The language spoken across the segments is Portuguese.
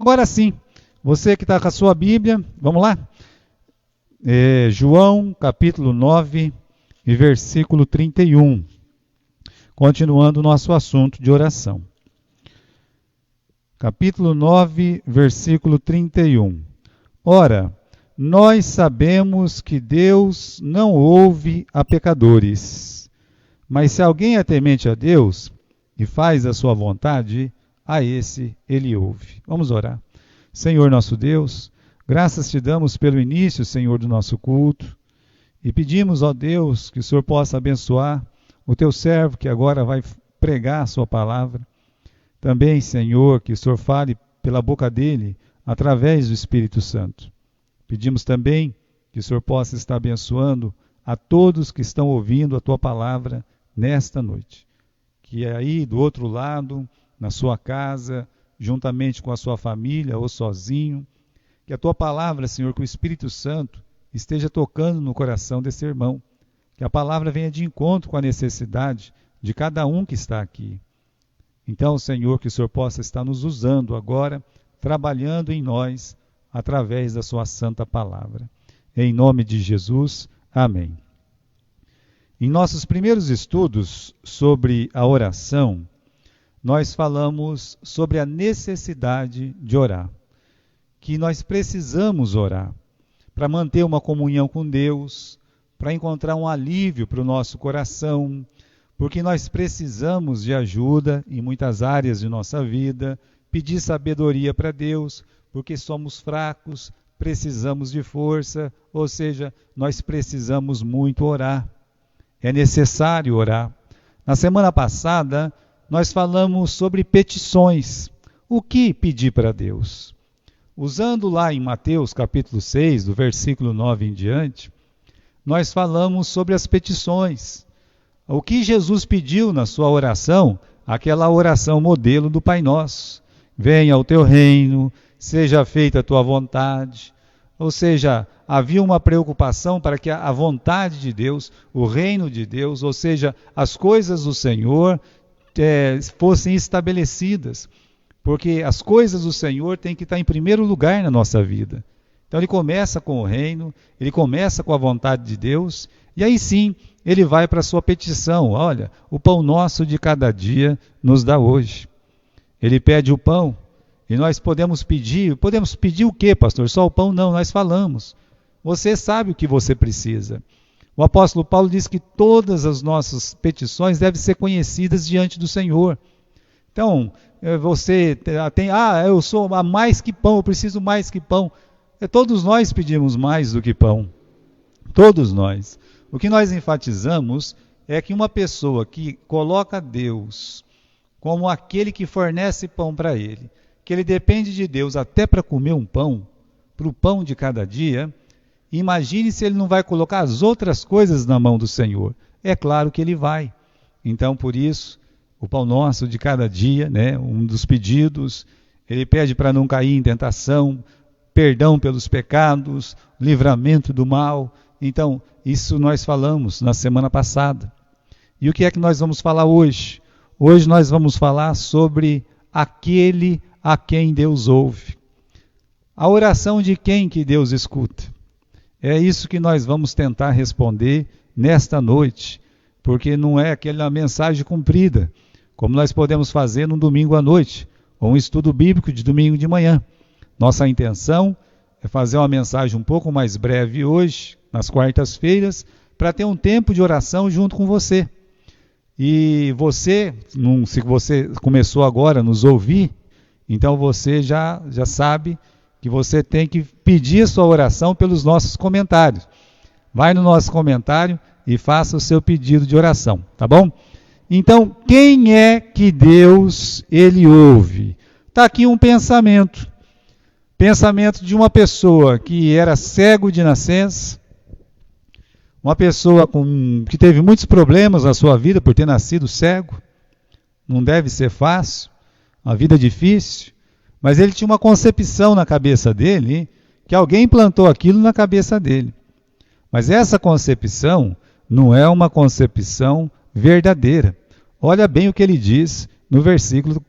Agora sim, você que está com a sua Bíblia, vamos lá? João, capítulo 9, e versículo 31. Continuando o nosso assunto de oração. Capítulo 9, versículo 31. Ora, nós sabemos que Deus não ouve a pecadores, mas se alguém é temente a Deus e faz a sua vontade, a esse ele ouve. Vamos orar. Senhor nosso Deus, graças te damos pelo início, Senhor, do nosso culto, e pedimos, ó Deus, que o Senhor possa abençoar o teu servo que agora vai pregar a sua palavra. Também, Senhor, que o Senhor fale pela boca dele, através do Espírito Santo. Pedimos também que o Senhor possa estar abençoando a todos que estão ouvindo a tua palavra nesta noite. Que aí do outro lado, na sua casa, juntamente com a sua família ou sozinho, que a tua palavra, Senhor, que o Espírito Santo esteja tocando no coração desse irmão. Que a palavra venha de encontro com a necessidade de cada um que está aqui. Então, Senhor, que o Senhor possa estar nos usando agora, trabalhando em nós, através da sua santa palavra. Em nome de Jesus, amém. Em nossos primeiros estudos sobre a oração, nós falamos sobre a necessidade de orar, que nós precisamos orar para manter uma comunhão com Deus, para encontrar um alívio para o nosso coração, porque nós precisamos de ajuda em muitas áreas de nossa vida, pedir sabedoria para Deus, porque somos fracos, precisamos de força, ou seja, nós precisamos muito orar. É necessário orar. Na semana passada, nós falamos sobre petições. O que pedir para Deus? Usando lá em Mateus capítulo 6, do versículo 9 em diante, nós falamos sobre as petições. O que Jesus pediu na sua oração, aquela oração modelo do Pai Nosso. Venha o teu reino, seja feita a tua vontade. Ou seja, havia uma preocupação para que a vontade de Deus, o reino de Deus, ou seja, as coisas do Senhor fossem estabelecidas. Porque as coisas do Senhor têm que estar em primeiro lugar na nossa vida. Então ele começa com o reino, ele começa com a vontade de Deus, e aí sim, ele vai para a sua petição. Olha, o pão nosso de cada dia nos dá hoje. Ele pede o pão, e nós podemos pedir o quê, pastor? Só o pão? Não, nós falamos. Você sabe o que você precisa. O apóstolo Paulo diz que todas as nossas petições devem ser conhecidas diante do Senhor. Então, você tem, eu sou a mais que pão, eu preciso mais que pão. Todos nós pedimos mais do que pão. Todos nós. O que nós enfatizamos é que uma pessoa que coloca Deus como aquele que fornece pão para ele, que ele depende de Deus até para comer um pão, para o pão de cada dia, imagine se ele não vai colocar as outras coisas na mão do Senhor. É claro que ele vai. Então, por isso, o pão nosso de cada dia, né, um dos pedidos, ele pede para não cair em tentação, perdão pelos pecados, livramento do mal. Então, isso nós falamos na semana passada. E o que é que nós vamos falar hoje? Hoje nós vamos falar sobre aquele a quem Deus ouve. A oração de quem que Deus escuta? É isso que nós vamos tentar responder nesta noite, porque não é aquela mensagem comprida, como nós podemos fazer num domingo à noite, ou um estudo bíblico de domingo de manhã. Nossa intenção é fazer uma mensagem um pouco mais breve hoje, nas quartas-feiras, para ter um tempo de oração junto com você. E você, se você começou agora a nos ouvir, então você já sabe que você tem que pedir a sua oração pelos nossos comentários. Vai no nosso comentário e faça o seu pedido de oração, tá bom? Então, quem é que Deus ele ouve? Está aqui um pensamento. Pensamento de uma pessoa que era cego de nascença, uma pessoa que teve muitos problemas na sua vida por ter nascido cego. Não deve ser fácil, uma vida difícil, mas ele tinha uma concepção na cabeça dele, que alguém plantou aquilo na cabeça dele. Mas essa concepção não é uma concepção verdadeira. Olha bem o que ele diz no versículo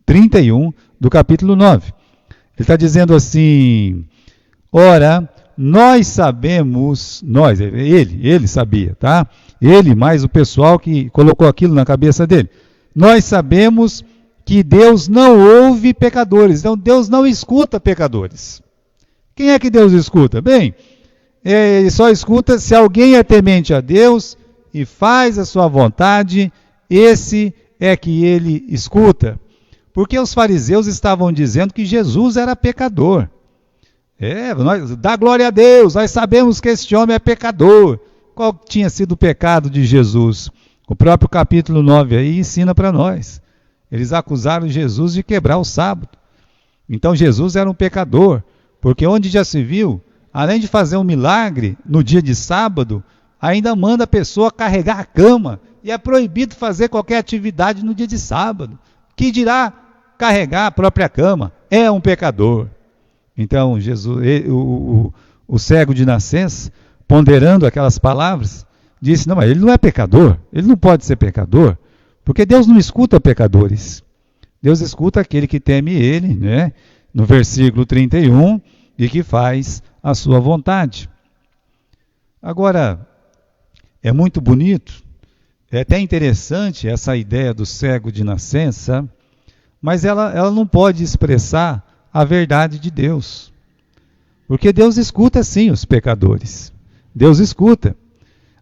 31 do capítulo 9. Ele está dizendo assim: ora, nós sabemos, ele sabia, tá? Ele mais o pessoal que colocou aquilo na cabeça dele. Nós sabemos que Deus não ouve pecadores, então Deus não escuta pecadores. Quem é que Deus escuta? Bem, ele só escuta se alguém é temente a Deus e faz a sua vontade, esse é que ele escuta. Porque os fariseus estavam dizendo que Jesus era pecador. Dá glória a Deus, nós sabemos que este homem é pecador. Qual tinha sido o pecado de Jesus? O próprio capítulo 9 aí ensina para nós. Eles acusaram Jesus de quebrar o sábado. Então Jesus era um pecador, porque onde já se viu, além de fazer um milagre no dia de sábado, ainda manda a pessoa carregar a cama, e é proibido fazer qualquer atividade no dia de sábado. Que dirá carregar a própria cama? É um pecador. Então Jesus, o cego de nascença, ponderando aquelas palavras, disse: não, mas ele não é pecador, ele não pode ser pecador, porque Deus não escuta pecadores. Deus escuta aquele que teme ele, né? No versículo 31, e que faz a sua vontade. Agora, é muito bonito, é até interessante essa ideia do cego de nascença, mas ela não pode expressar a verdade de Deus. Porque Deus escuta sim os pecadores. Deus escuta.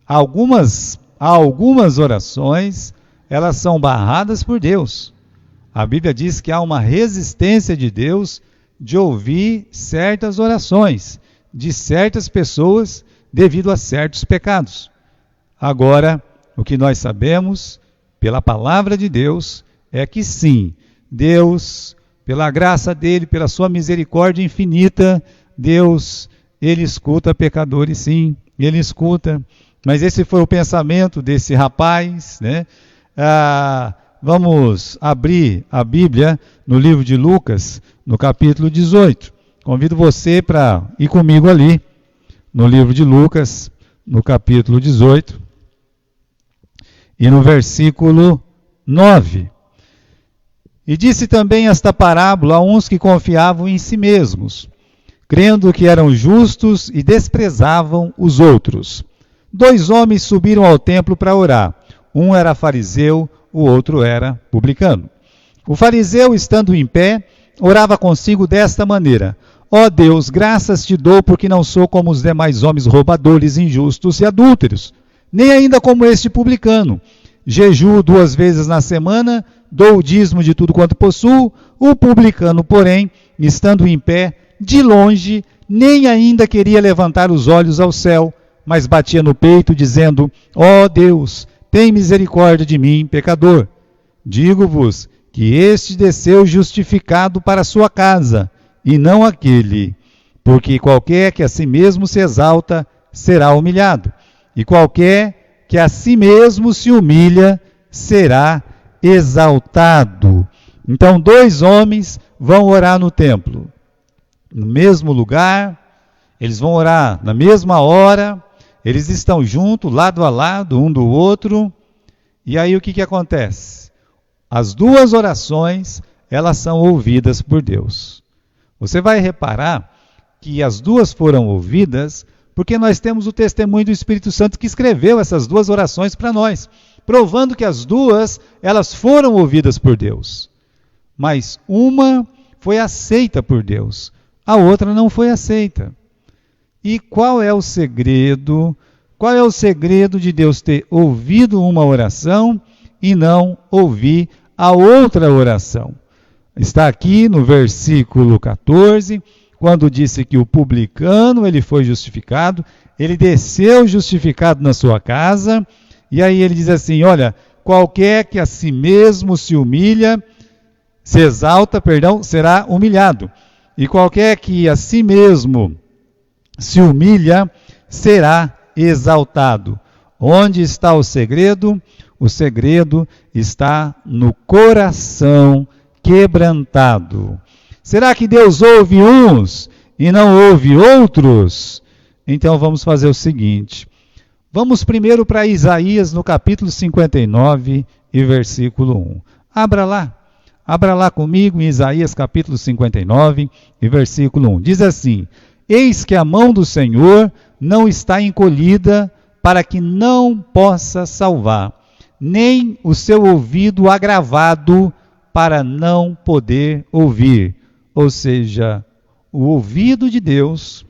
Algumas orações, elas são barradas por Deus. A Bíblia diz que há uma resistência de Deus de ouvir certas orações de certas pessoas devido a certos pecados. Agora, o que nós sabemos pela palavra de Deus é que sim, Deus, pela graça dele, pela sua misericórdia infinita, Deus, ele escuta pecadores sim, ele escuta. Mas esse foi o pensamento desse rapaz, né? Vamos abrir a Bíblia no livro de Lucas, no capítulo 18. Convido você para ir comigo ali, no livro de Lucas, no capítulo 18, e no versículo 9. E disse também esta parábola a uns que confiavam em si mesmos, crendo que eram justos e desprezavam os outros. 2 homens subiram ao templo para orar. Um era fariseu, o outro era publicano. O fariseu, estando em pé, orava consigo desta maneira: ó Deus, graças te dou porque não sou como os demais homens roubadores, injustos e adúlteros, nem ainda como este publicano. Jejuo 2 vezes na semana, dou o dízimo de tudo quanto possuo. O publicano, porém, estando em pé, de longe, nem ainda queria levantar os olhos ao céu, mas batia no peito, dizendo: ó Deus, tem misericórdia de mim, pecador. Digo-vos que este desceu justificado para a sua casa, e não aquele. Porque qualquer que a si mesmo se exalta, será humilhado, e qualquer que a si mesmo se humilha, será exaltado. Então 2 homens vão orar no templo, no mesmo lugar, eles vão orar na mesma hora, eles estão juntos, lado a lado, um do outro, e aí o que acontece? As 2 orações, elas são ouvidas por Deus. Você vai reparar que as 2 foram ouvidas porque nós temos o testemunho do Espírito Santo que escreveu essas 2 orações para nós, provando que as 2, elas foram ouvidas por Deus. Mas uma foi aceita por Deus, a outra não foi aceita. E qual é o segredo? Qual é o segredo de Deus ter ouvido uma oração e não ouvir a outra oração? Está aqui no versículo 14, quando disse que o publicano, ele foi justificado, ele desceu justificado na sua casa, e aí ele diz assim: olha, qualquer que a si mesmo se humilha, se exalta, será humilhado. E qualquer que a si mesmo se humilha, será exaltado. Onde está o segredo? O segredo está no coração quebrantado. Será que Deus ouve uns e não ouve outros? Então vamos fazer o seguinte. Vamos primeiro para Isaías no capítulo 59 e versículo 1. Abra lá. Abra lá comigo em Isaías capítulo 59 e versículo 1. Diz assim: Eis que a mão do Senhor não está encolhida para que não possa salvar, nem o seu ouvido agravado para não poder ouvir. Ou seja, o ouvido de Deus,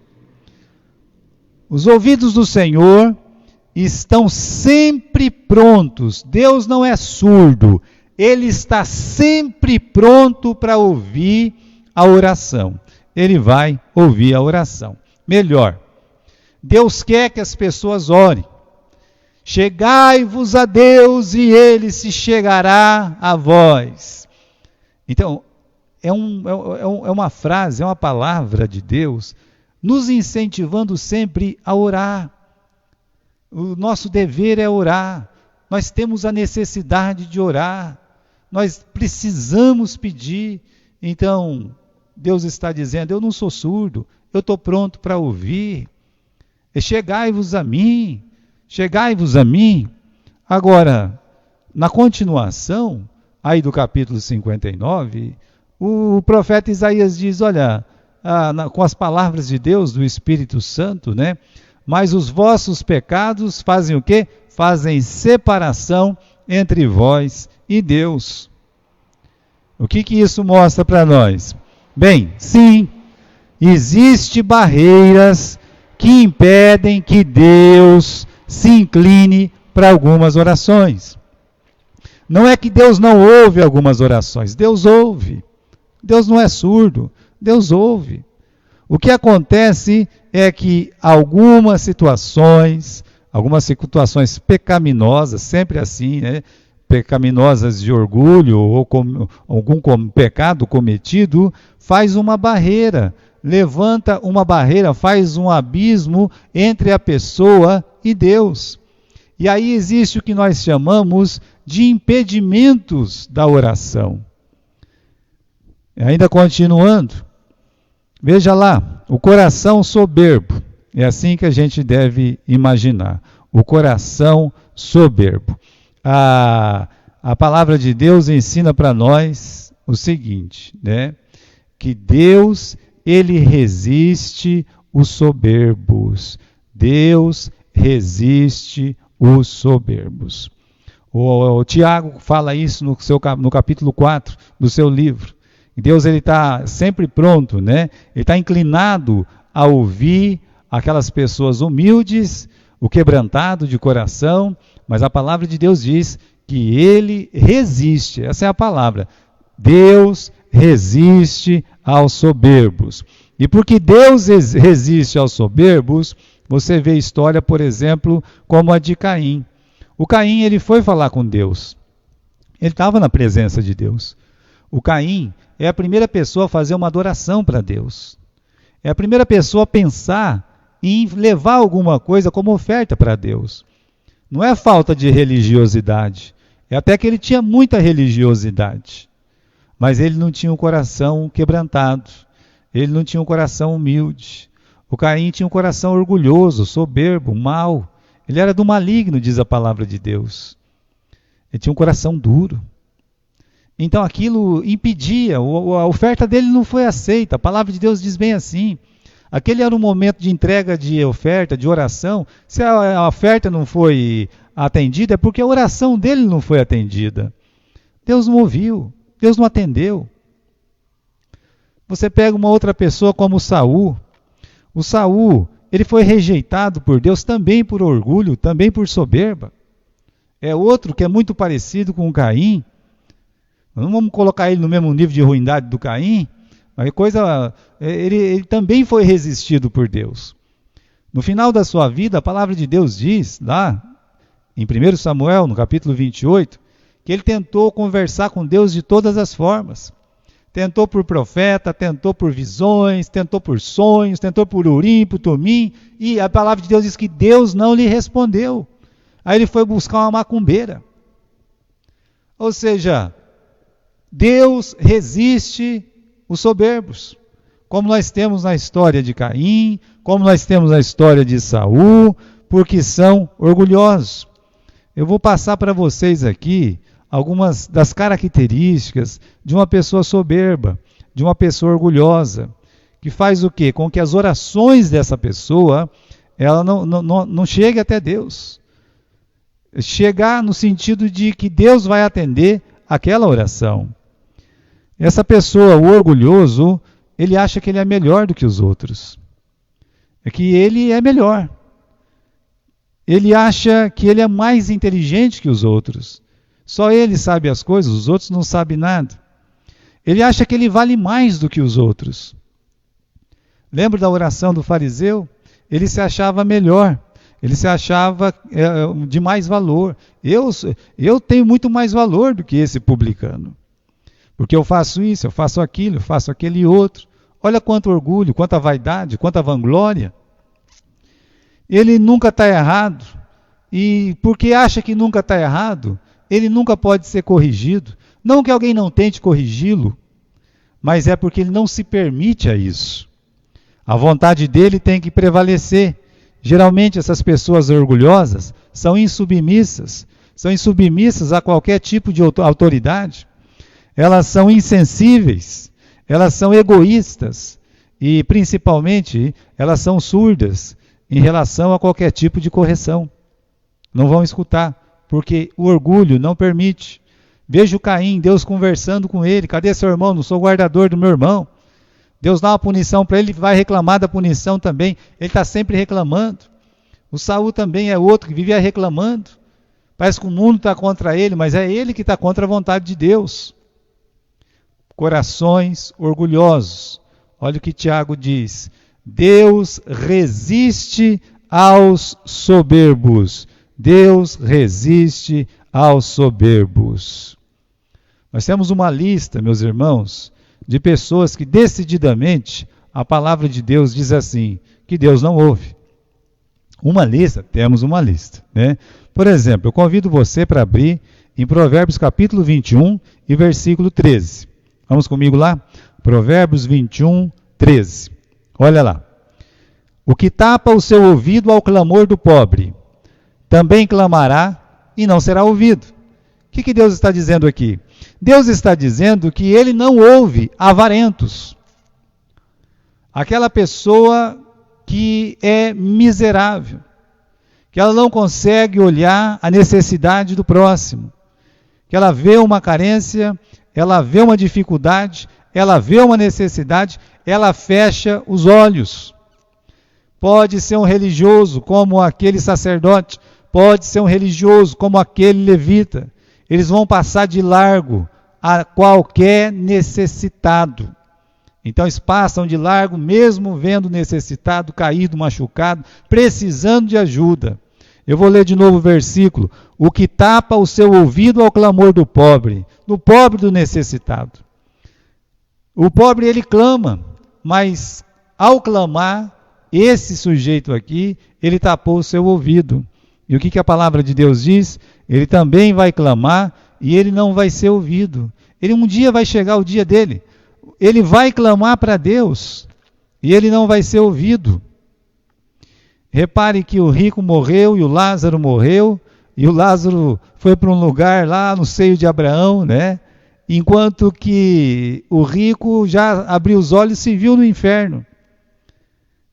os ouvidos do Senhor estão sempre prontos. Deus não é surdo, Ele está sempre pronto para ouvir a oração. Ele vai ouvir a oração. Melhor, Deus quer que as pessoas orem. Chegai-vos a Deus e Ele se chegará a vós. Então, é uma frase, é uma palavra de Deus nos incentivando sempre a orar. O nosso dever é orar. Nós temos a necessidade de orar. Nós precisamos pedir. Então, Deus está dizendo, eu não sou surdo, eu estou pronto para ouvir. Chegai-vos a mim, chegai-vos a mim. Agora, na continuação, aí do capítulo 59, o profeta Isaías diz, olha, com as palavras de Deus, do Espírito Santo, né? Mas os vossos pecados fazem o quê? Fazem separação entre vós e Deus. O que isso mostra para nós? Bem, sim, existem barreiras que impedem que Deus se incline para algumas orações. Não é que Deus não ouve algumas orações, Deus ouve. Deus não é surdo, Deus ouve. O que acontece é que algumas situações pecaminosas, sempre assim, né? Pecaminosas de orgulho ou algum pecado cometido, faz uma barreira, levanta uma barreira, faz um abismo entre a pessoa e Deus. E aí existe o que nós chamamos de impedimentos da oração. Ainda continuando, veja lá, o coração soberbo, é assim que a gente deve imaginar, o coração soberbo. A palavra de Deus ensina para nós o seguinte, né? Que Deus, Ele resiste os soberbos. Deus resiste os soberbos. O Tiago fala isso no capítulo 4 do seu livro. Deus está sempre pronto, né? Ele está inclinado a ouvir aquelas pessoas humildes, o quebrantado de coração, mas a palavra de Deus diz que Ele resiste, essa é a palavra, Deus resiste aos soberbos. E porque Deus resiste aos soberbos, você vê história, por exemplo, como a de Caim. O Caim, ele foi falar com Deus, ele estava na presença de Deus. O Caim é a primeira pessoa a fazer uma adoração para Deus. É a primeira pessoa a pensar em levar alguma coisa como oferta para Deus. Não é falta de religiosidade. É até que ele tinha muita religiosidade. Mas ele não tinha um coração quebrantado. Ele não tinha um coração humilde. O Caim tinha um coração orgulhoso, soberbo, mau. Ele era do maligno, diz a palavra de Deus. Ele tinha um coração duro. Então aquilo impedia, a oferta dele não foi aceita. A palavra de Deus diz bem assim. Aquele era um momento de entrega de oferta, de oração. Se a oferta não foi atendida, é porque a oração dele não foi atendida. Deus não ouviu, Deus não atendeu. Você pega uma outra pessoa como Saul. O Saul, ele foi rejeitado por Deus também por orgulho, também por soberba. É outro que é muito parecido com o Caim. Não vamos colocar ele no mesmo nível de ruindade do Caim, mas ele também foi resistido por Deus. No final da sua vida, a palavra de Deus diz, lá em 1 Samuel, no capítulo 28, que ele tentou conversar com Deus de todas as formas. Tentou por profeta, tentou por visões, tentou por sonhos, tentou por Urim, por Tumim, e a palavra de Deus diz que Deus não lhe respondeu. Aí ele foi buscar uma macumbeira. Ou seja, Deus resiste os soberbos, como nós temos na história de Caim, como nós temos na história de Saul, porque são orgulhosos. Eu vou passar para vocês aqui algumas das características de uma pessoa soberba, de uma pessoa orgulhosa, que faz o quê? Com que as orações dessa pessoa, ela não chegue até Deus. Chegar no sentido de que Deus vai atender aquela oração. Essa pessoa, o orgulhoso, ele acha que ele é melhor do que os outros. É que ele é melhor. Ele acha que ele é mais inteligente que os outros. Só ele sabe as coisas, os outros não sabem nada. Ele acha que ele vale mais do que os outros. Lembra da oração do fariseu? Ele se achava melhor. Ele se achava de mais valor. Eu tenho muito mais valor do que esse publicano. Porque eu faço isso, eu faço aquilo, eu faço aquele outro. Olha quanto orgulho, quanta vaidade, quanta vanglória. Ele nunca está errado. E porque acha que nunca está errado, ele nunca pode ser corrigido. Não que alguém não tente corrigi-lo, mas é porque ele não se permite a isso. A vontade dele tem que prevalecer. Geralmente essas pessoas orgulhosas são insubmissas a qualquer tipo de autoridade. Elas são insensíveis, elas são egoístas e, principalmente, elas são surdas em relação a qualquer tipo de correção. Não vão escutar, porque o orgulho não permite. Veja o Caim, Deus conversando com ele. Cadê seu irmão? Não sou guardador do meu irmão. Deus dá uma punição para ele, ele vai reclamar da punição também. Ele está sempre reclamando. O Saul também é outro que vivia reclamando. Parece que o mundo está contra ele, mas é ele que está contra a vontade de Deus. Corações orgulhosos. Olha o que Tiago diz. Deus resiste aos soberbos. Deus resiste aos soberbos. Nós temos uma lista, meus irmãos, de pessoas que decididamente a palavra de Deus diz assim, que Deus não ouve. Temos uma lista, né? Por exemplo, eu convido você para abrir em Provérbios capítulo 21 e versículo 13. Vamos comigo lá? Provérbios 21, 13. Olha lá. O que tapa o seu ouvido ao clamor do pobre, também clamará e não será ouvido. O que Deus está dizendo aqui? Deus está dizendo que ele não ouve avarentos. Aquela pessoa que é miserável, que ela não consegue olhar a necessidade do próximo, que ela vê uma carência, ela vê uma dificuldade, ela vê uma necessidade, ela fecha os olhos. Pode ser um religioso como aquele sacerdote, pode ser um religioso como aquele levita. Eles vão passar de largo a qualquer necessitado. Então eles passam de largo mesmo vendo necessitado, caído, machucado, precisando de ajuda. Eu vou ler de novo o versículo. O que tapa o seu ouvido ao clamor do pobre do necessitado. O pobre ele clama, mas ao clamar, esse sujeito aqui, ele tapou o seu ouvido. E o que a palavra de Deus diz? Ele também vai clamar e ele não vai ser ouvido. Um dia vai chegar o dia dele. Ele vai clamar para Deus e ele não vai ser ouvido. Repare que o rico morreu e o Lázaro morreu, e o Lázaro foi para um lugar lá no seio de Abraão, né? Enquanto que o rico já abriu os olhos e se viu no inferno.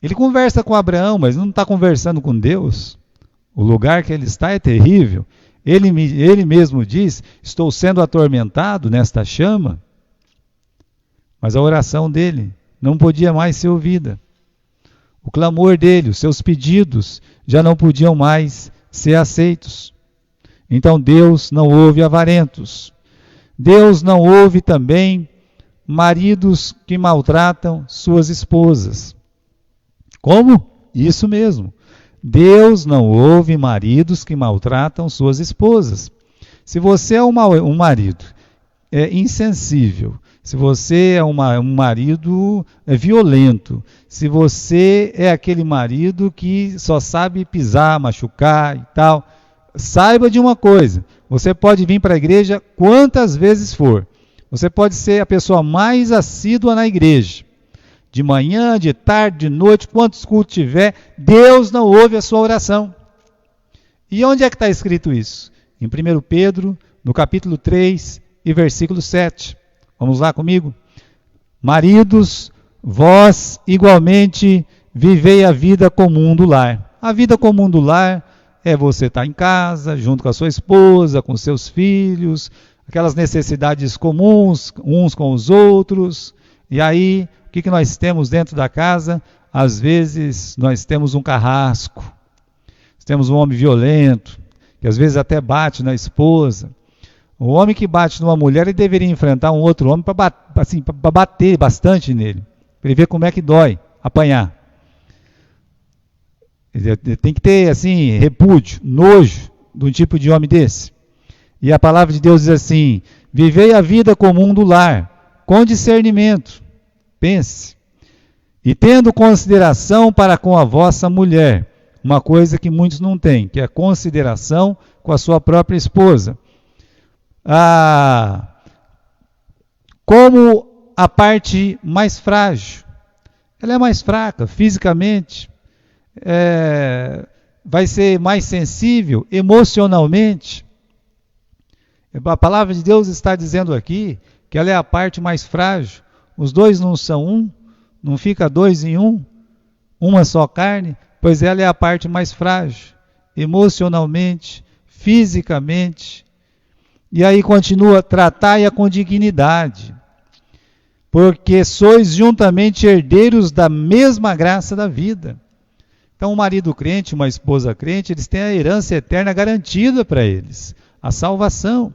Ele conversa com Abraão, mas não está conversando com Deus. O lugar que ele está é terrível. Ele mesmo diz, estou sendo atormentado nesta chama. Mas a oração dele não podia mais ser ouvida. O clamor dele, os seus pedidos, já não podiam mais ser aceitos. Então Deus não ouve avarentos. Deus não ouve também maridos que maltratam suas esposas. Como? Isso mesmo. Deus não ouve maridos que maltratam suas esposas. Se você é um marido insensível, se você é um marido violento, se você é aquele marido que só sabe pisar, machucar e tal, saiba de uma coisa, você pode vir para a igreja quantas vezes for, você pode ser a pessoa mais assídua na igreja, de manhã, de tarde, de noite, quantos cultos tiver, Deus não ouve a sua oração. E onde é que está escrito isso? Em 1 Pedro, no capítulo 3 e versículo 7. Vamos lá comigo? Maridos, vós igualmente vivei a vida comum do lar. A vida comum do lar é você estar em casa, junto com a sua esposa, com seus filhos, aquelas necessidades comuns, uns com os outros. E aí, o que nós temos dentro da casa? Às vezes, nós temos um carrasco, temos um homem violento, que às vezes até bate na esposa. O homem que bate numa mulher, ele deveria enfrentar um outro homem para bater bastante nele, para ele ver como é que dói apanhar. Ele tem que ter, assim, repúdio, nojo de um tipo de homem desse. E a palavra de Deus diz assim: vivei a vida comum do lar, com discernimento, pense, e tendo consideração para com a vossa mulher, uma coisa que muitos não têm, que é consideração com a sua própria esposa. Como a parte mais frágil, ela é mais fraca fisicamente, vai ser mais sensível emocionalmente. A palavra de Deus está dizendo aqui que ela é a parte mais frágil. Os dois não são um, não fica dois em um, uma só carne, pois ela é a parte mais frágil, emocionalmente, fisicamente. E aí continua: tratai-a com dignidade, porque sois juntamente herdeiros da mesma graça da vida. Então, um marido crente, uma esposa crente, eles têm a herança eterna garantida para eles, a salvação.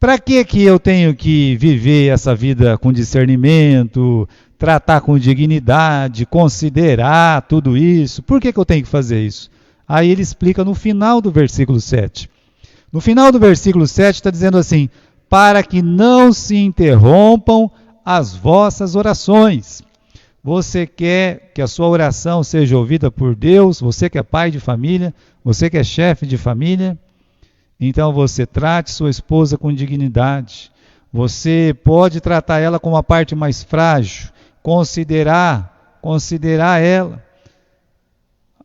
Para que eu tenho que viver essa vida com discernimento, tratar com dignidade, considerar tudo isso? Por que eu tenho que fazer isso? Aí ele explica no final do versículo 7. No final do versículo 7 está dizendo assim: para que não se interrompam as vossas orações. Você quer que a sua oração seja ouvida por Deus? Você que é pai de família, você que é chefe de família, então você trate sua esposa com dignidade. Você pode tratar ela como a parte mais frágil, considerar ela.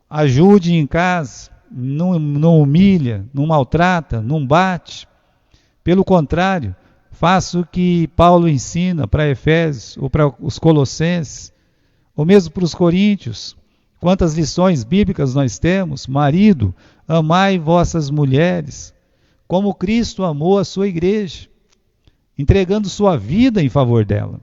Ajude em casa, não humilha, não maltrata, não bate. Pelo contrário, faça o que Paulo ensina para Efésios ou para os Colossenses, ou mesmo para os Coríntios. Quantas lições bíblicas nós temos? Marido, amai vossas mulheres, como Cristo amou a sua igreja, entregando sua vida em favor dela.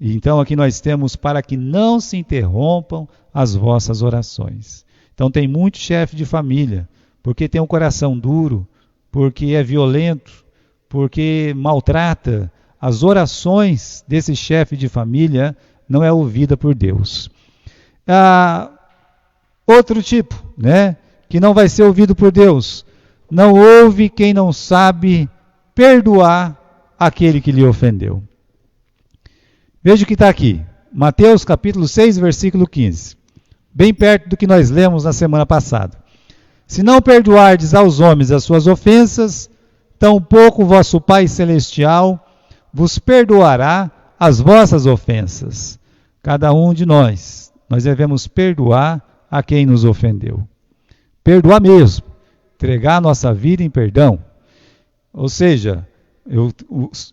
E então aqui nós temos: para que não se interrompam as vossas orações. Então tem muito chefe de família, porque tem um coração duro, porque é violento, porque maltrata. As orações desse chefe de família não é ouvida por Deus. Outro tipo, que não vai ser ouvido por Deus: não ouve quem não sabe perdoar aquele que lhe ofendeu. Veja o que está aqui, Mateus capítulo 6, versículo 15, bem perto do que nós lemos na semana passada. Se não perdoardes aos homens as suas ofensas, tampouco vosso Pai Celestial vos perdoará as vossas ofensas. Cada um de nós devemos perdoar a quem nos ofendeu. Perdoar mesmo, entregar a nossa vida em perdão. Ou seja,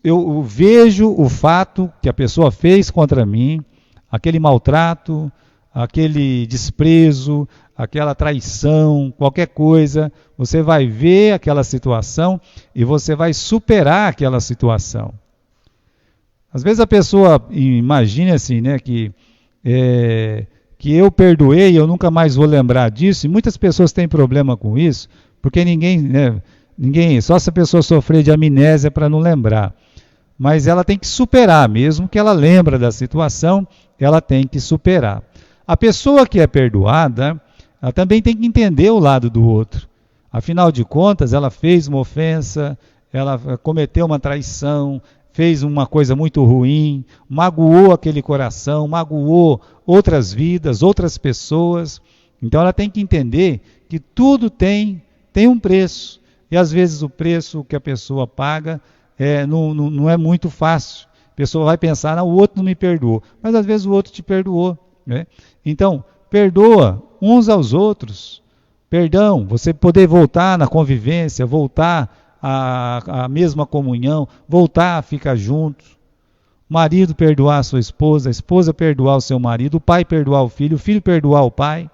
eu vejo o fato que a pessoa fez contra mim, aquele maltrato, aquele desprezo, aquela traição, qualquer coisa, você vai ver aquela situação e você vai superar aquela situação. Às vezes a pessoa imagina assim, que eu perdoei e eu nunca mais vou lembrar disso, e muitas pessoas têm problema com isso, porque ninguém, só se a pessoa sofrer de amnésia para não lembrar. Mas ela tem que superar, mesmo que ela lembra da situação, ela tem que superar. A pessoa que é perdoada, ela também tem que entender o lado do outro. Afinal de contas, ela fez uma ofensa, ela cometeu uma traição, fez uma coisa muito ruim, magoou aquele coração, magoou outras vidas, outras pessoas. Então ela tem que entender que tudo tem um preço. E às vezes o preço que a pessoa paga não é muito fácil. A pessoa vai pensar: o outro não me perdoou. Mas às vezes o outro te perdoou. Então, perdoa uns aos outros. Perdão, você poder voltar na convivência, voltar a mesma comunhão, voltar a ficar juntos. O marido perdoar a sua esposa, a esposa perdoar o seu marido, o pai perdoar o filho perdoar o pai.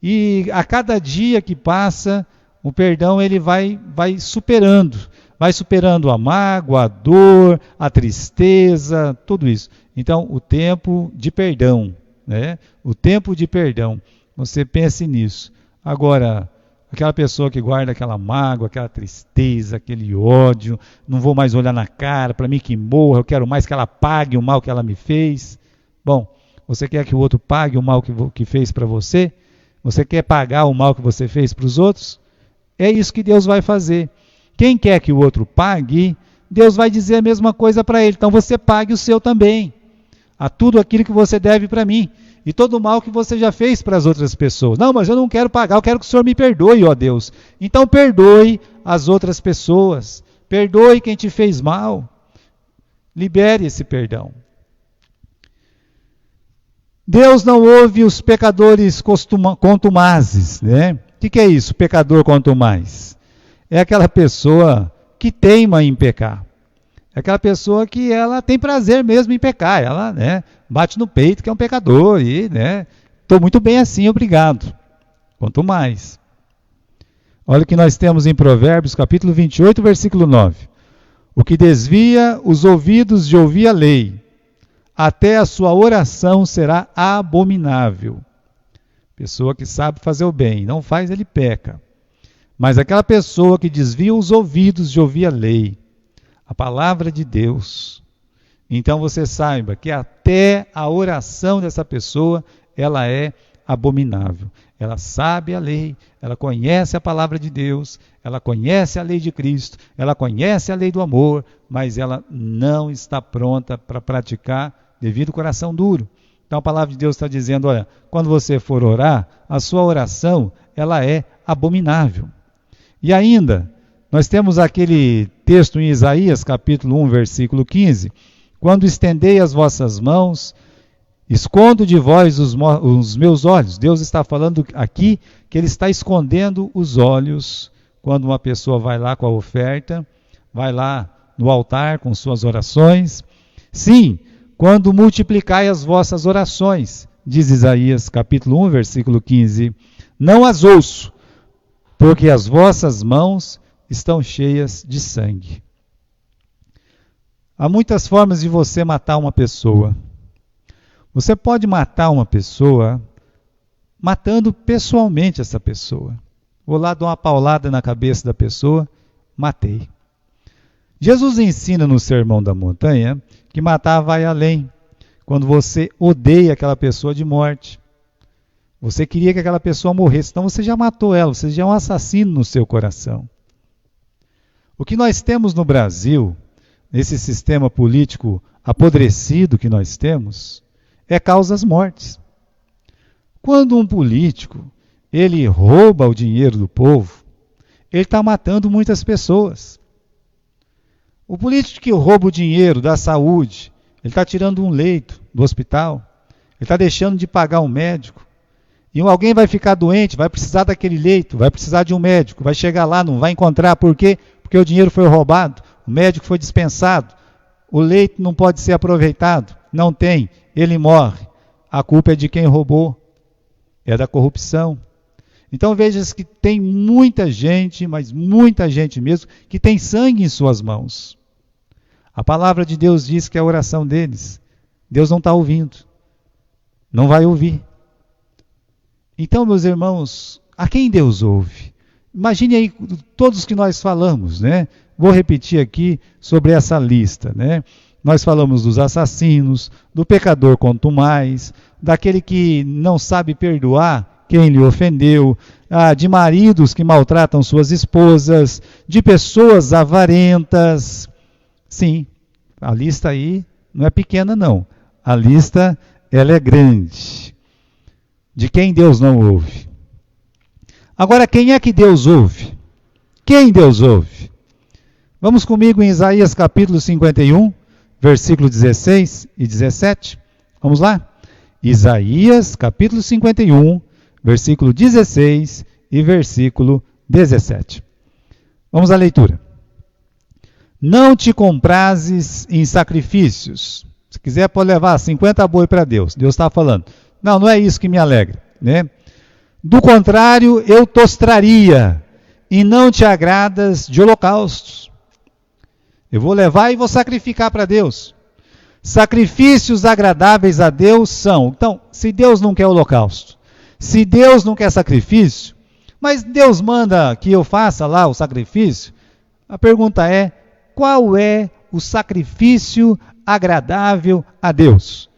E a cada dia que passa, o perdão ele vai superando a mágoa, a dor, a tristeza, tudo isso. Então, o tempo de perdão, né? O tempo de perdão, você pense nisso. Agora, aquela pessoa que guarda aquela mágoa, aquela tristeza, aquele ódio, não vou mais olhar na cara, para mim que morra, eu quero mais que ela pague o mal que ela me fez. Bom, você quer que o outro pague o mal que fez para você? Você quer pagar o mal que você fez para os outros? É isso que Deus vai fazer. Quem quer que o outro pague, Deus vai dizer a mesma coisa para ele. Então você pague o seu também. A tudo aquilo que você deve para mim. E todo o mal que você já fez para as outras pessoas. Não, mas eu não quero pagar, eu quero que o Senhor me perdoe, ó Deus. Então perdoe as outras pessoas. Perdoe quem te fez mal. Libere esse perdão. Deus não ouve os pecadores contumazes, né? O que é isso, pecador contumaz? É aquela pessoa que teima em pecar. É aquela pessoa que ela tem prazer mesmo em pecar. Ela, né, bate no peito que é um pecador e, né, estou muito bem assim, obrigado. Quanto mais. Olha o que nós temos em Provérbios, capítulo 28, versículo 9. O que desvia os ouvidos de ouvir a lei, até a sua oração será abominável. Pessoa que sabe fazer o bem, não faz, ele peca. Mas aquela pessoa que desvia os ouvidos de ouvir a lei, a palavra de Deus, então você saiba que até a oração dessa pessoa, ela é abominável. Ela sabe a lei, ela conhece a palavra de Deus, ela conhece a lei de Cristo, ela conhece a lei do amor, mas ela não está pronta para praticar devido ao coração duro. Então a palavra de Deus está dizendo, olha, quando você for orar, a sua oração, ela é abominável. E ainda, nós temos aquele texto em Isaías, capítulo 1, versículo 15, quando estendei as vossas mãos, escondo de vós os meus olhos. Deus está falando aqui que ele está escondendo os olhos quando uma pessoa vai lá com a oferta, vai lá no altar com suas orações. Sim, quando multiplicai as vossas orações, diz Isaías capítulo 1, versículo 15, não as ouço, porque as vossas mãos estão cheias de sangue. Há muitas formas de você matar uma pessoa. Você pode matar uma pessoa matando pessoalmente essa pessoa. Vou lá dar uma paulada na cabeça da pessoa, matei. Jesus ensina no Sermão da Montanha que matar vai além. Quando você odeia aquela pessoa de morte. Você queria que aquela pessoa morresse, então você já matou ela, você já é um assassino no seu coração. O que nós temos no Brasil, nesse sistema político apodrecido que nós temos, é causas mortes. Quando um político, ele rouba o dinheiro do povo, ele está matando muitas pessoas. O político que rouba o dinheiro da saúde, ele está tirando um leito do hospital, ele está deixando de pagar um médico, e alguém vai ficar doente, vai precisar daquele leito, vai precisar de um médico, vai chegar lá, não vai encontrar, por quê? Porque o dinheiro foi roubado, o médico foi dispensado, o leito não pode ser aproveitado, não tem, ele morre. A culpa é de quem roubou, é da corrupção. Então veja que tem muita gente, mas muita gente mesmo, que tem sangue em suas mãos. A palavra de Deus diz que é a oração deles. Deus não está ouvindo, não vai ouvir. Então, meus irmãos, a quem Deus ouve? Imagine aí todos que nós falamos, né? Vou repetir aqui sobre essa lista, né? Nós falamos dos assassinos, do pecador contumaz, daquele que não sabe perdoar quem lhe ofendeu, de maridos que maltratam suas esposas, de pessoas avarentas. Sim, a lista aí não é pequena não, a lista ela é grande. De quem Deus não ouve. Agora, quem é que Deus ouve? Quem Deus ouve? Vamos comigo em Isaías capítulo 51, versículo 16 e 17. Vamos lá? Isaías capítulo 51, versículo 16 e versículo 17. Vamos à leitura. Não te comprases em sacrifícios. Se quiser, pode levar 50 boi para Deus. Deus está falando. Não, não é isso que me alegra, né? Do contrário, eu tostraria, e não te agradas de holocaustos. Eu vou levar e vou sacrificar para Deus. Sacrifícios agradáveis a Deus são. Então, se Deus não quer holocausto, se Deus não quer sacrifício, mas Deus manda que eu faça lá o sacrifício, a pergunta é, qual é o sacrifício agradável a Deus?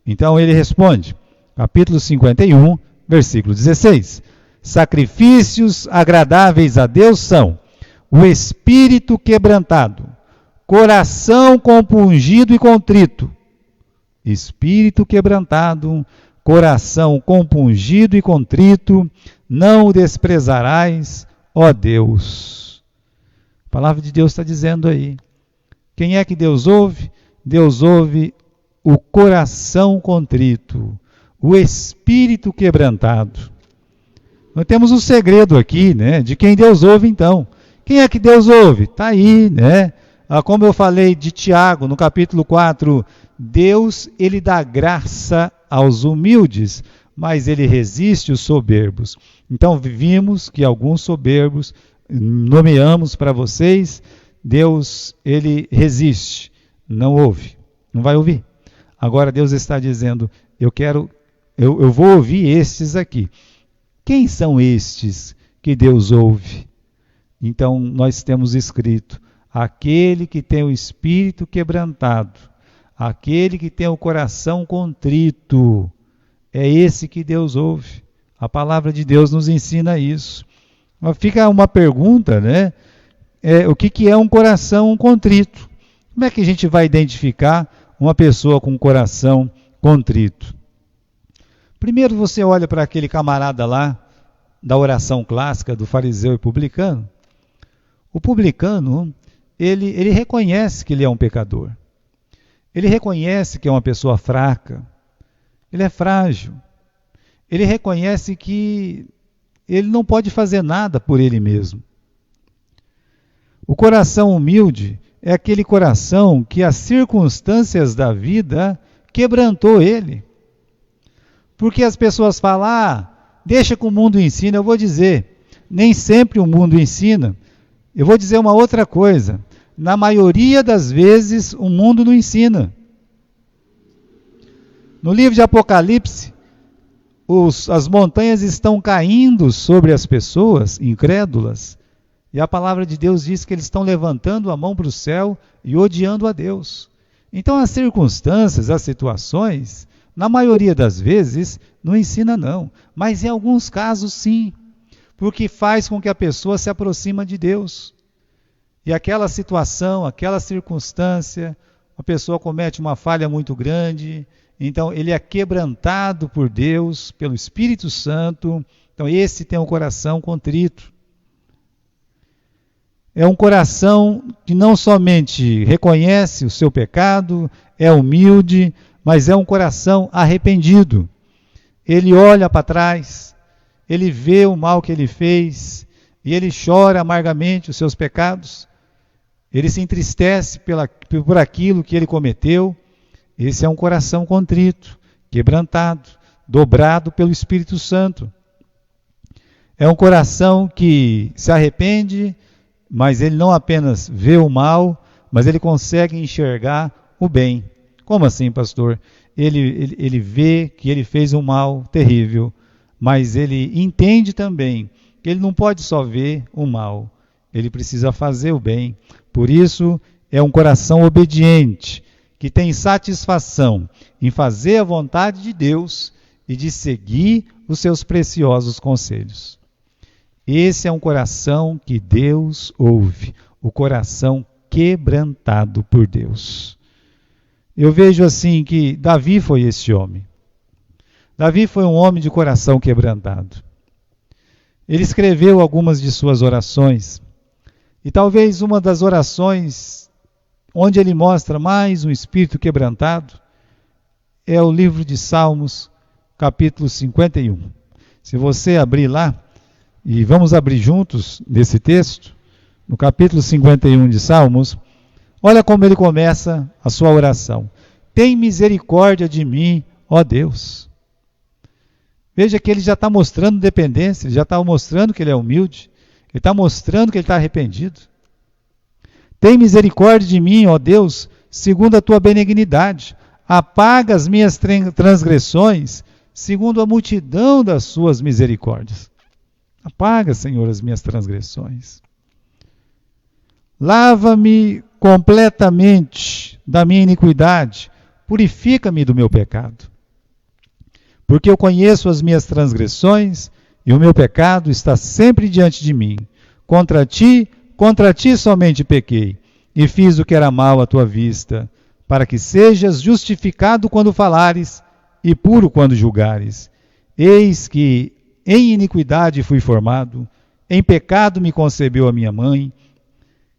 Então ele responde, capítulo 51, versículo 16. Sacrifícios agradáveis a Deus são o espírito quebrantado, coração compungido e contrito. Espírito quebrantado, coração compungido e contrito, não o desprezarás, ó Deus. A palavra de Deus está dizendo aí. Quem é que Deus ouve? Deus ouve o coração contrito, o espírito quebrantado. Nós temos um segredo aqui, né, de quem Deus ouve então. Quem é que Deus ouve? Está aí, né? Como eu falei de Tiago, no capítulo 4, Deus, ele dá graça aos humildes, mas ele resiste os soberbos. Então, vimos que alguns soberbos, nomeamos para vocês, Deus, ele resiste, não ouve, não vai ouvir. Agora Deus está dizendo, eu vou ouvir estes aqui. Quem são estes que Deus ouve? Então, nós temos escrito, aquele que tem o espírito quebrantado, aquele que tem o coração contrito, é esse que Deus ouve. A palavra de Deus nos ensina isso. Mas fica uma pergunta, né? O que é um coração contrito? Como é que a gente vai identificar uma pessoa com coração contrito? Primeiro você olha para aquele camarada lá, da oração clássica do fariseu e publicano. O publicano, ele reconhece que ele é um pecador. Ele reconhece que é uma pessoa fraca. Ele é frágil. Ele reconhece que ele não pode fazer nada por ele mesmo. O coração humilde é aquele coração que as circunstâncias da vida quebrantou ele. Porque as pessoas falam, deixa que o mundo ensina. Eu vou dizer, nem sempre o mundo ensina. Eu vou dizer uma outra coisa. Na maioria das vezes, o mundo não ensina. No livro de Apocalipse, as montanhas estão caindo sobre as pessoas incrédulas. E a palavra de Deus diz que eles estão levantando a mão para o céu e odiando a Deus. Então as circunstâncias, as situações, na maioria das vezes, não ensina não. Mas em alguns casos sim. Porque faz com que a pessoa se aproxime de Deus. E aquela situação, aquela circunstância, a pessoa comete uma falha muito grande, então ele é quebrantado por Deus, pelo Espírito Santo, então esse tem um coração contrito. É um coração que não somente reconhece o seu pecado, é humilde, mas é um coração arrependido. Ele olha para trás, ele vê o mal que ele fez, e ele chora amargamente os seus pecados. Ele se entristece por aquilo que ele cometeu. Esse é um coração contrito, quebrantado, dobrado pelo Espírito Santo. É um coração que se arrepende, mas ele não apenas vê o mal, mas ele consegue enxergar o bem. Como assim, pastor? Ele vê que ele fez um mal terrível, mas ele entende também que ele não pode só ver o mal, ele precisa fazer o bem. Por isso, é um coração obediente, que tem satisfação em fazer a vontade de Deus e de seguir os seus preciosos conselhos. Esse é um coração que Deus ouve, o coração quebrantado por Deus. Eu vejo assim que Davi foi esse homem. Davi foi um homem de coração quebrantado. Ele escreveu algumas de suas orações. E talvez uma das orações onde ele mostra mais um espírito quebrantado é o livro de Salmos, capítulo 51. Se você abrir lá, e vamos abrir juntos nesse texto, no capítulo 51 de Salmos, olha como ele começa a sua oração. Tem misericórdia de mim, ó Deus. Veja que ele já está mostrando dependência, ele já está mostrando que ele é humilde, ele está mostrando que ele está arrependido. Tem misericórdia de mim, ó Deus, segundo a tua benignidade. Apaga as minhas transgressões, segundo a multidão das suas misericórdias. Apaga, Senhor, as minhas transgressões. Lava-me completamente da minha iniquidade, purifica-me do meu pecado. Porque eu conheço as minhas transgressões, e o meu pecado está sempre diante de mim. Contra ti somente pequei, e fiz o que era mal à tua vista, para que sejas justificado quando falares, e puro quando julgares. Eis que em iniquidade fui formado, em pecado me concebeu a minha mãe,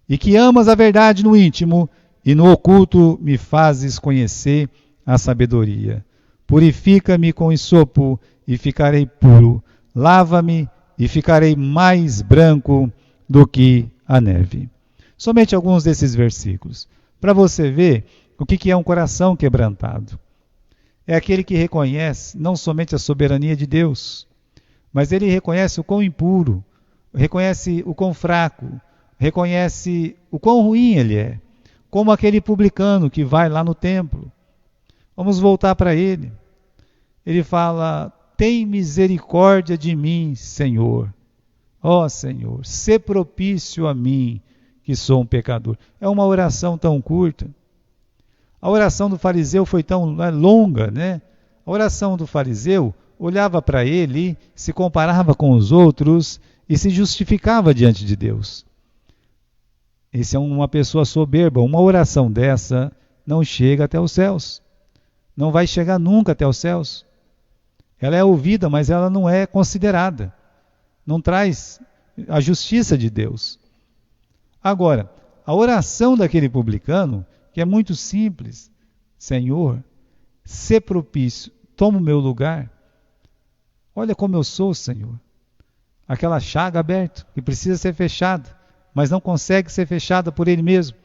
e que amas a verdade no íntimo, e no oculto me fazes conhecer a sabedoria. Purifica-me com hisopo, e ficarei puro. Lava-me, e ficarei mais branco do que a neve. Somente alguns desses versículos, para você ver o que é um coração quebrantado. É aquele que reconhece não somente a soberania de Deus, mas ele reconhece o quão impuro, reconhece o quão fraco, reconhece o quão ruim ele é, como aquele publicano que vai lá no templo. Vamos voltar para ele. Ele fala: tem misericórdia de mim, Senhor. Ó Senhor, sê propício a mim, que sou um pecador. É uma oração tão curta. A oração do fariseu foi tão longa, né? A oração do fariseu olhava para ele, se comparava com os outros e se justificava diante de Deus. Esse é uma pessoa soberba. Uma oração dessa não chega até os céus. Não vai chegar nunca até os céus. Ela é ouvida, mas ela não é considerada. Não traz a justiça de Deus. Agora, a oração daquele publicano, que é muito simples: Senhor, sê propício, toma o meu lugar. Olha como eu sou, Senhor. Aquela chaga aberta, que precisa ser fechada, mas não consegue ser fechada por ele mesmo.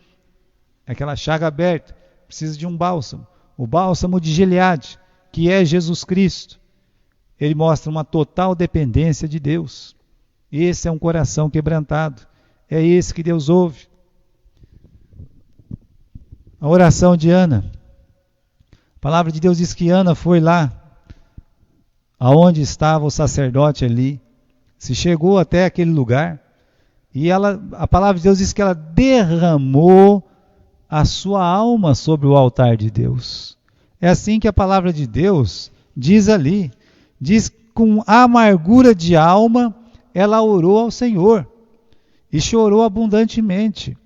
Aquela chaga aberta, precisa de um bálsamo. O bálsamo de Gileade, que é Jesus Cristo. Ele mostra uma total dependência de Deus. Esse é um coração quebrantado. É esse que Deus ouve. A oração de Ana. A palavra de Deus diz que Ana foi lá, aonde estava o sacerdote ali, se chegou até aquele lugar, e a palavra de Deus diz que ela derramou a sua alma sobre o altar de Deus. É assim que a palavra de Deus diz ali. Diz: com amargura de alma, ela orou ao Senhor e chorou abundantemente.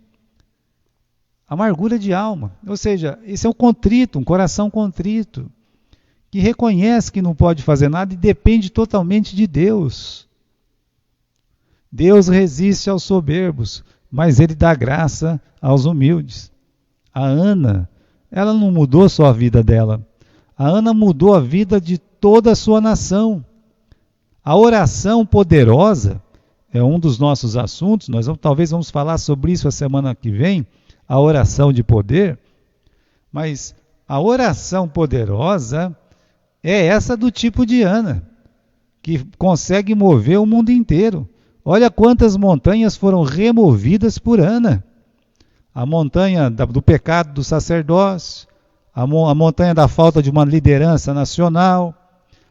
Amargura de alma, ou seja, esse é um contrito, um coração contrito, que reconhece que não pode fazer nada e depende totalmente de Deus. Deus resiste aos soberbos, mas Ele dá graça aos humildes. A Ana, ela não mudou só a vida dela, a Ana mudou a vida de toda a sua nação. A oração poderosa é um dos nossos assuntos, talvez vamos falar sobre isso a semana que vem, a oração de poder, mas a oração poderosa é essa do tipo de Ana, que consegue mover o mundo inteiro. Olha quantas montanhas foram removidas por Ana. A montanha do pecado do sacerdócio, a montanha da falta de uma liderança nacional,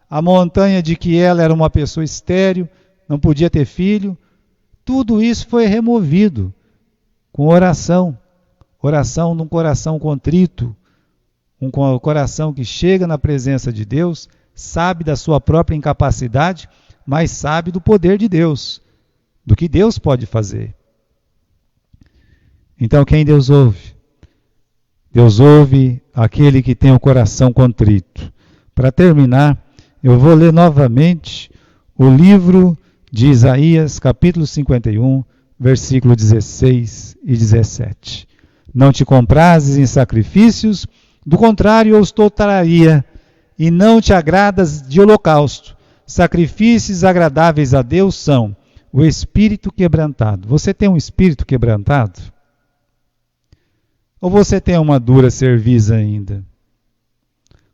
a montanha de que ela era uma pessoa estéril, não podia ter filho. Tudo isso foi removido com oração. Oração num coração contrito, um coração que chega na presença de Deus, sabe da sua própria incapacidade, mas sabe do poder de Deus, do que Deus pode fazer. Então, quem Deus ouve? Deus ouve aquele que tem o coração contrito. Para terminar, eu vou ler novamente o livro de Isaías, capítulo 51, versículo 16 e 17. Não te comprases em sacrifícios, do contrário eu os traria, e não te agradas de holocausto. Sacrifícios agradáveis a Deus são o espírito quebrantado. Você tem um espírito quebrantado? Ou você tem uma dura cerviz ainda?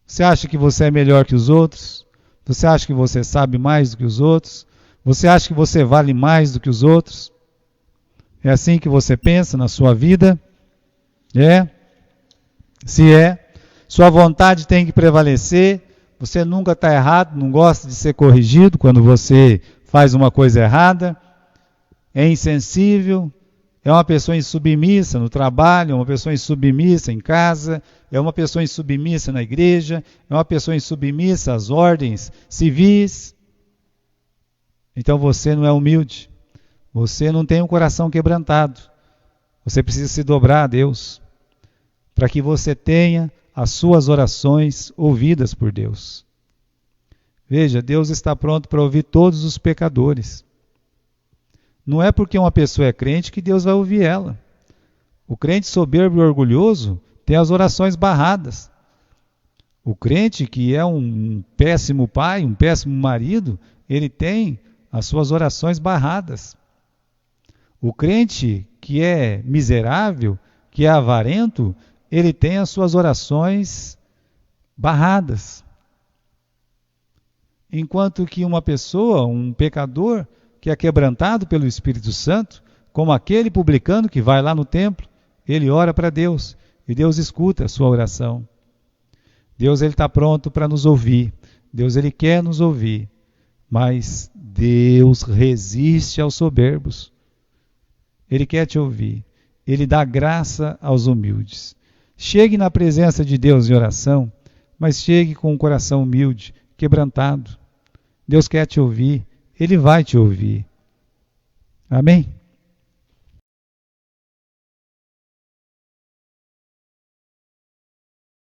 Você acha que você é melhor que os outros? Você acha que você sabe mais do que os outros? Você acha que você vale mais do que os outros? É assim que você pensa na sua vida? É? Se é, sua vontade tem que prevalecer. Você nunca está errado, não gosta de ser corrigido quando você faz uma coisa errada. É insensível, é uma pessoa insubmissa no trabalho, é uma pessoa insubmissa em casa, é uma pessoa insubmissa na igreja, é uma pessoa insubmissa às ordens civis. Então você não é humilde, você não tem um coração quebrantado. Você precisa se dobrar a Deus, para que você tenha as suas orações ouvidas por Deus. Veja, Deus está pronto para ouvir todos os pecadores. Não é porque uma pessoa é crente que Deus vai ouvir ela. O crente soberbo e orgulhoso tem as orações barradas. O crente que é um péssimo pai, um péssimo marido, ele tem as suas orações barradas. O crente que é miserável, que é avarento, ele tem as suas orações barradas. Enquanto que uma pessoa, um pecador, que é quebrantado pelo Espírito Santo, como aquele publicano que vai lá no templo, ele ora para Deus e Deus escuta a sua oração. Deus está pronto para nos ouvir, Deus ele quer nos ouvir, mas Deus resiste aos soberbos. Ele quer te ouvir, ele dá graça aos humildes. Chegue na presença de Deus em oração, mas chegue com um coração humilde, quebrantado. Deus quer te ouvir, ele vai te ouvir. Amém?